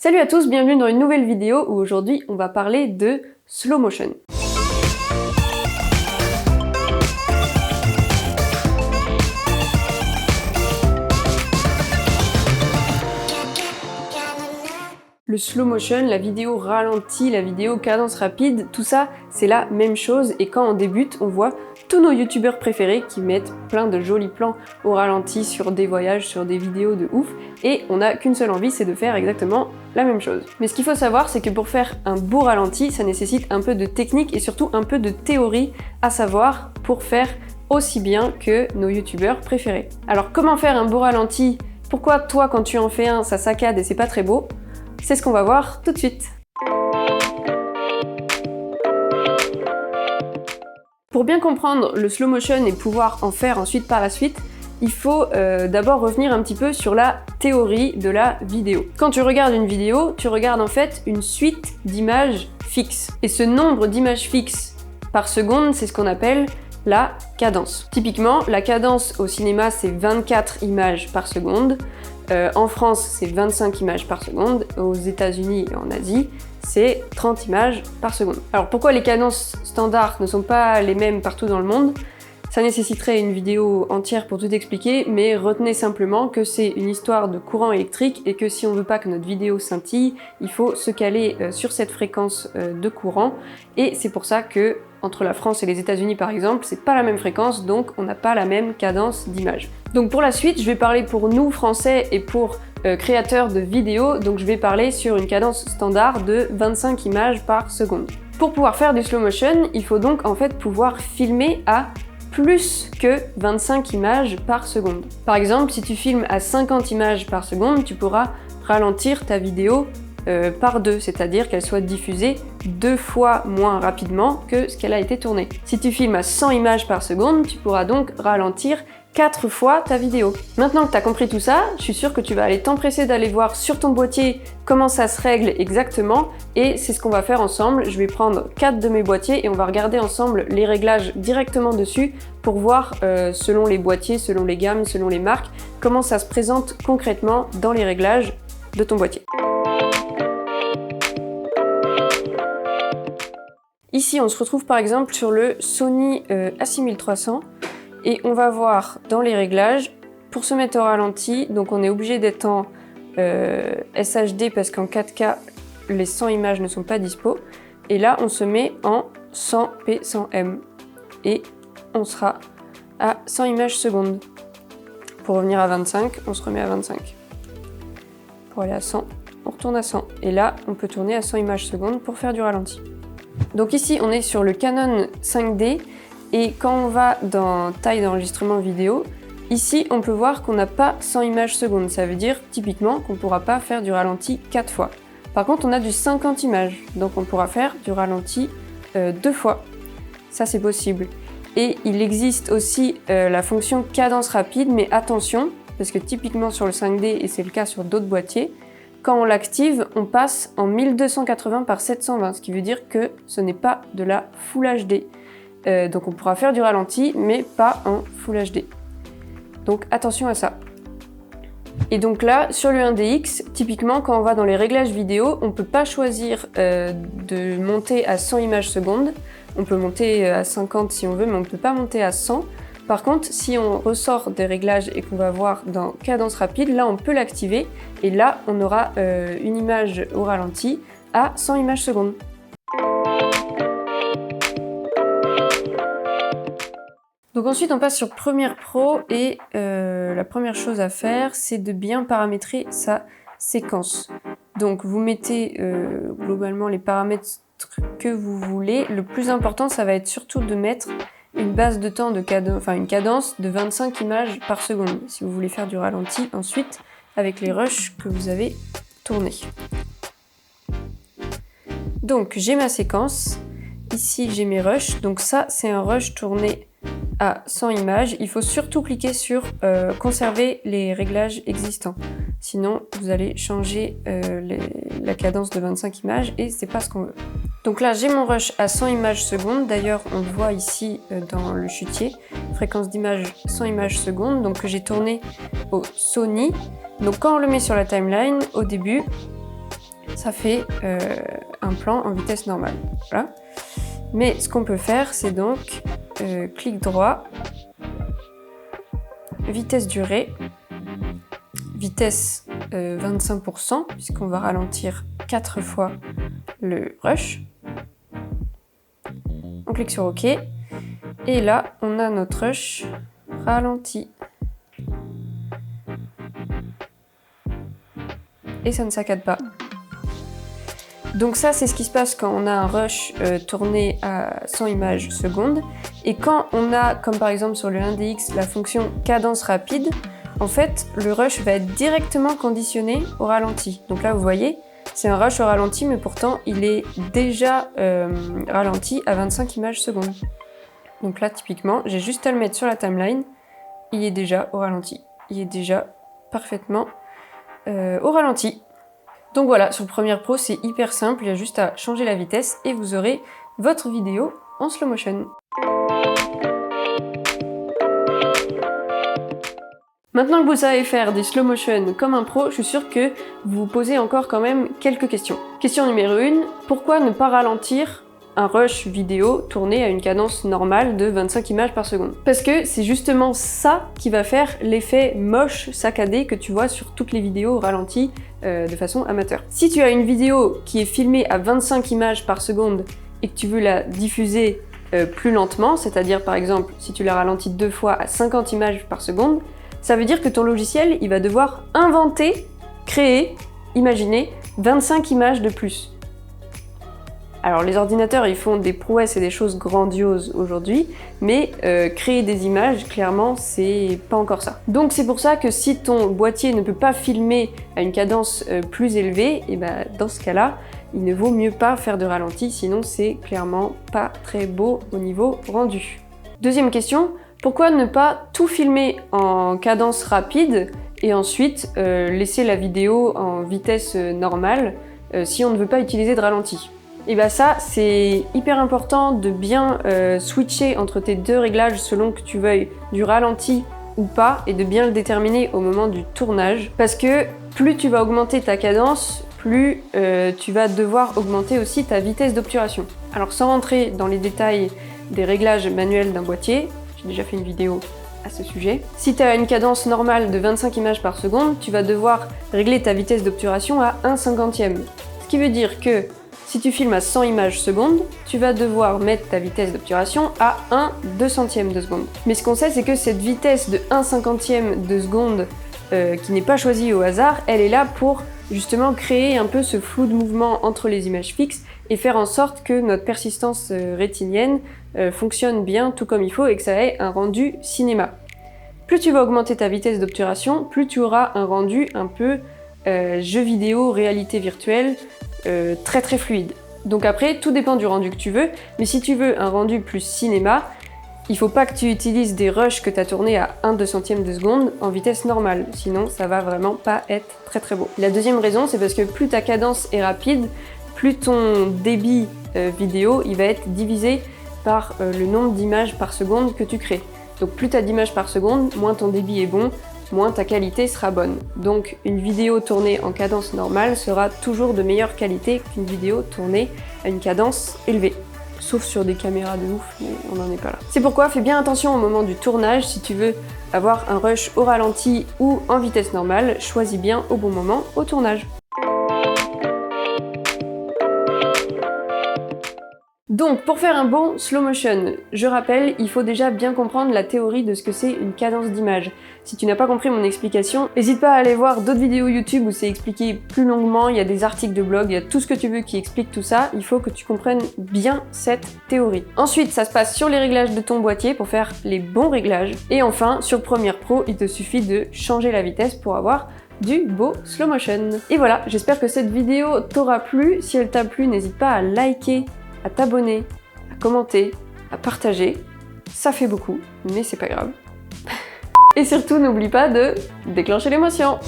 Salut à tous, bienvenue dans une nouvelle vidéo où aujourd'hui on va parler de slow motion. Le slow motion, la vidéo ralentie, la vidéo cadence rapide, tout ça c'est la même chose et quand on débute on voit tous nos youtubeurs préférés qui mettent plein de jolis plans au ralenti sur des voyages, sur des vidéos de ouf et on n'a qu'une seule envie, c'est de faire exactement la même chose. Mais ce qu'il faut savoir c'est que pour faire un beau ralenti ça nécessite un peu de technique et surtout un peu de théorie à savoir pour faire aussi bien que nos youtubeurs préférés. Alors comment faire un beau ralenti? Pourquoi toi quand tu en fais un ça saccade et c'est pas très beau? C'est ce qu'on va voir tout de suite. Pour bien comprendre le slow motion et pouvoir en faire ensuite par la suite, il faut d'abord revenir un petit peu sur la théorie de la vidéo. Quand tu regardes une vidéo, tu regardes en fait une suite d'images fixes. Et ce nombre d'images fixes par seconde, c'est ce qu'on appelle la cadence. Typiquement, la cadence au cinéma, c'est 24 images par seconde. En France, c'est 25 images par seconde. Aux États-Unis et en Asie, c'est 30 images par seconde. Alors pourquoi les cadences standards ne sont pas les mêmes partout dans le monde? Ça nécessiterait une vidéo entière pour tout expliquer, mais retenez simplement que c'est une histoire de courant électrique et que si on veut pas que notre vidéo scintille, il faut se caler sur cette fréquence de courant. Et c'est pour ça que entre la France et les États-Unis par exemple, c'est pas la même fréquence, donc on n'a pas la même cadence d'image. Donc pour la suite, je vais parler pour nous Français et pour créateurs de vidéos, donc je vais parler sur une cadence standard de 25 images par seconde. Pour pouvoir faire du slow motion, il faut donc en fait pouvoir filmer à plus que 25 images par seconde. Par exemple, si tu filmes à 50 images par seconde, tu pourras ralentir ta vidéo par deux, c'est-à-dire qu'elle soit diffusée 2 fois moins rapidement que ce qu'elle a été tournée. Si tu filmes à 100 images par seconde, tu pourras donc ralentir 4 fois ta vidéo. Maintenant que tu as compris tout ça, je suis sûre que tu vas aller t'empresser d'aller voir sur ton boîtier comment ça se règle exactement et c'est ce qu'on va faire ensemble. Je vais prendre 4 de mes boîtiers et on va regarder ensemble les réglages directement dessus pour voir selon les boîtiers, selon les gammes, selon les marques, comment ça se présente concrètement dans les réglages de ton boîtier. Ici, on se retrouve par exemple sur le Sony A6300 et on va voir dans les réglages, pour se mettre au ralenti, donc on est obligé d'être en SHD parce qu'en 4K, les 100 images ne sont pas dispo. Et là, on se met en 100p 100m et on sera à 100 images secondes. Pour revenir à 25, on se remet à 25. Pour aller à 100, on retourne à 100. Et là, on peut tourner à 100 images secondes pour faire du ralenti. Donc ici, on est sur le Canon 5D et quand on va dans taille d'enregistrement vidéo, ici, on peut voir qu'on n'a pas 100 images secondes. Ça veut dire typiquement qu'on ne pourra pas faire du ralenti 4 fois. Par contre, on a du 50 images, donc on pourra faire du ralenti 2 fois. Ça, c'est possible. Et il existe aussi la fonction cadence rapide, mais attention, parce que typiquement sur le 5D, et c'est le cas sur d'autres boîtiers, quand on l'active, on passe en 1280 par 720, ce qui veut dire que ce n'est pas de la Full HD. Donc on pourra faire du ralenti, mais pas en Full HD. Donc attention à ça. Et donc là, sur le 1DX, typiquement quand on va dans les réglages vidéo, on ne peut pas choisir de monter à 100 images secondes. On peut monter à 50 si on veut, mais on ne peut pas monter à 100. Par contre, si on ressort des réglages et qu'on va voir dans cadence rapide, là on peut l'activer et là on aura une image au ralenti à 100 images secondes. Donc ensuite on passe sur Premiere Pro et la première chose à faire c'est de bien paramétrer sa séquence. Donc vous mettez globalement les paramètres que vous voulez. Le plus important ça va être surtout de mettre une base de temps de une cadence de 25 images par seconde si vous voulez faire du ralenti ensuite avec les rushs que vous avez tournés. Donc j'ai ma séquence, ici j'ai mes rushs, donc ça c'est un rush tourné à 100 images. Il faut surtout cliquer sur conserver les réglages existants, sinon vous allez changer la cadence de 25 images et c'est pas ce qu'on veut. Donc là j'ai mon rush à 100 images secondes, d'ailleurs on le voit ici dans le chutier, fréquence d'image 100 images secondes, donc que j'ai tourné au Sony. Donc quand on le met sur la timeline, au début, ça fait un plan en vitesse normale. Voilà. Mais ce qu'on peut faire, c'est donc clic droit, vitesse durée, vitesse 25%, puisqu'on va ralentir 4 fois le rush. On clique sur OK. Et là, on a notre rush ralenti. Et ça ne saccade pas. Donc ça, c'est ce qui se passe quand on a un rush tourné à 100 images secondes. Et quand on a, comme par exemple sur le 1DX, la fonction cadence rapide, en fait, le rush va être directement conditionné au ralenti. Donc là, vous voyez, c'est un rush au ralenti, mais pourtant, il est déjà ralenti à 25 images secondes. Donc là, typiquement, j'ai juste à le mettre sur la timeline, il est déjà au ralenti. Il est déjà parfaitement au ralenti. Donc voilà, sur Premiere Pro, c'est hyper simple, il y a juste à changer la vitesse et vous aurez votre vidéo en slow motion. Maintenant que vous savez faire des slow motion comme un pro, je suis sûre que vous vous posez encore quand même quelques questions. Question numéro 1, pourquoi ne pas ralentir un rush vidéo tourné à une cadence normale de 25 images par seconde? Parce que c'est justement ça qui va faire l'effet moche saccadé que tu vois sur toutes les vidéos ralenties de façon amateur. Si tu as une vidéo qui est filmée à 25 images par seconde et que tu veux la diffuser plus lentement, c'est-à-dire par exemple si tu la ralentis 2 fois à 50 images par seconde, ça veut dire que ton logiciel il va devoir inventer, créer, imaginer 25 images de plus. Alors les ordinateurs ils font des prouesses et des choses grandioses aujourd'hui, mais créer des images, clairement, c'est pas encore ça. Donc c'est pour ça que si ton boîtier ne peut pas filmer à une cadence plus élevée, et ben dans ce cas-là, il ne vaut mieux pas faire de ralenti, sinon c'est clairement pas très beau au niveau rendu. Deuxième question, pourquoi ne pas tout filmer en cadence rapide et ensuite laisser la vidéo en vitesse normale si on ne veut pas utiliser de ralenti? Et bah ça, c'est hyper important de bien switcher entre tes deux réglages selon que tu veuilles du ralenti ou pas et de bien le déterminer au moment du tournage parce que plus tu vas augmenter ta cadence, plus tu vas devoir augmenter aussi ta vitesse d'obturation. Alors sans rentrer dans les détails des réglages manuels d'un boîtier, j'ai déjà fait une vidéo à ce sujet. Si tu as une cadence normale de 25 images par seconde, tu vas devoir régler ta vitesse d'obturation à 1/50e. Ce qui veut dire que si tu filmes à 100 images secondes, tu vas devoir mettre ta vitesse d'obturation à 1/200e de seconde. Mais ce qu'on sait, c'est que cette vitesse de 1/50e de seconde qui n'est pas choisie au hasard, elle est là pour justement créer un peu ce flou de mouvement entre les images fixes et faire en sorte que notre persistance rétinienne fonctionne bien tout comme il faut et que ça ait un rendu cinéma. Plus tu vas augmenter ta vitesse d'obturation, plus tu auras un rendu un peu jeu vidéo, réalité virtuelle, très très fluide. Donc après, tout dépend du rendu que tu veux, mais si tu veux un rendu plus cinéma, il faut pas que tu utilises des rushs que tu as tournés à 1/200e de seconde en vitesse normale, sinon ça va vraiment pas être très très beau. La deuxième raison, c'est parce que plus ta cadence est rapide, plus ton débit vidéo il va être divisé par le nombre d'images par seconde que tu crées. Donc plus tu as d'images par seconde, moins ton débit est bon, moins ta qualité sera bonne. Donc une vidéo tournée en cadence normale sera toujours de meilleure qualité qu'une vidéo tournée à une cadence élevée. Sauf sur des caméras de ouf, mais on n'en est pas là. C'est pourquoi fais bien attention au moment du tournage, si tu veux avoir un rush au ralenti ou en vitesse normale, choisis bien au bon moment au tournage. Donc, pour faire un bon slow motion, je rappelle, il faut déjà bien comprendre la théorie de ce que c'est une cadence d'image. Si tu n'as pas compris mon explication, n'hésite pas à aller voir d'autres vidéos YouTube où c'est expliqué plus longuement, il y a des articles de blog, il y a tout ce que tu veux qui explique tout ça, il faut que tu comprennes bien cette théorie. Ensuite, ça se passe sur les réglages de ton boîtier pour faire les bons réglages. Et enfin, sur Premiere Pro, il te suffit de changer la vitesse pour avoir du beau slow motion. Et voilà, j'espère que cette vidéo t'aura plu. Si elle t'a plu, n'hésite pas à liker, à t'abonner, à commenter, à partager. Ça fait beaucoup, mais c'est pas grave. Et surtout, n'oublie pas de déclencher l'émotion.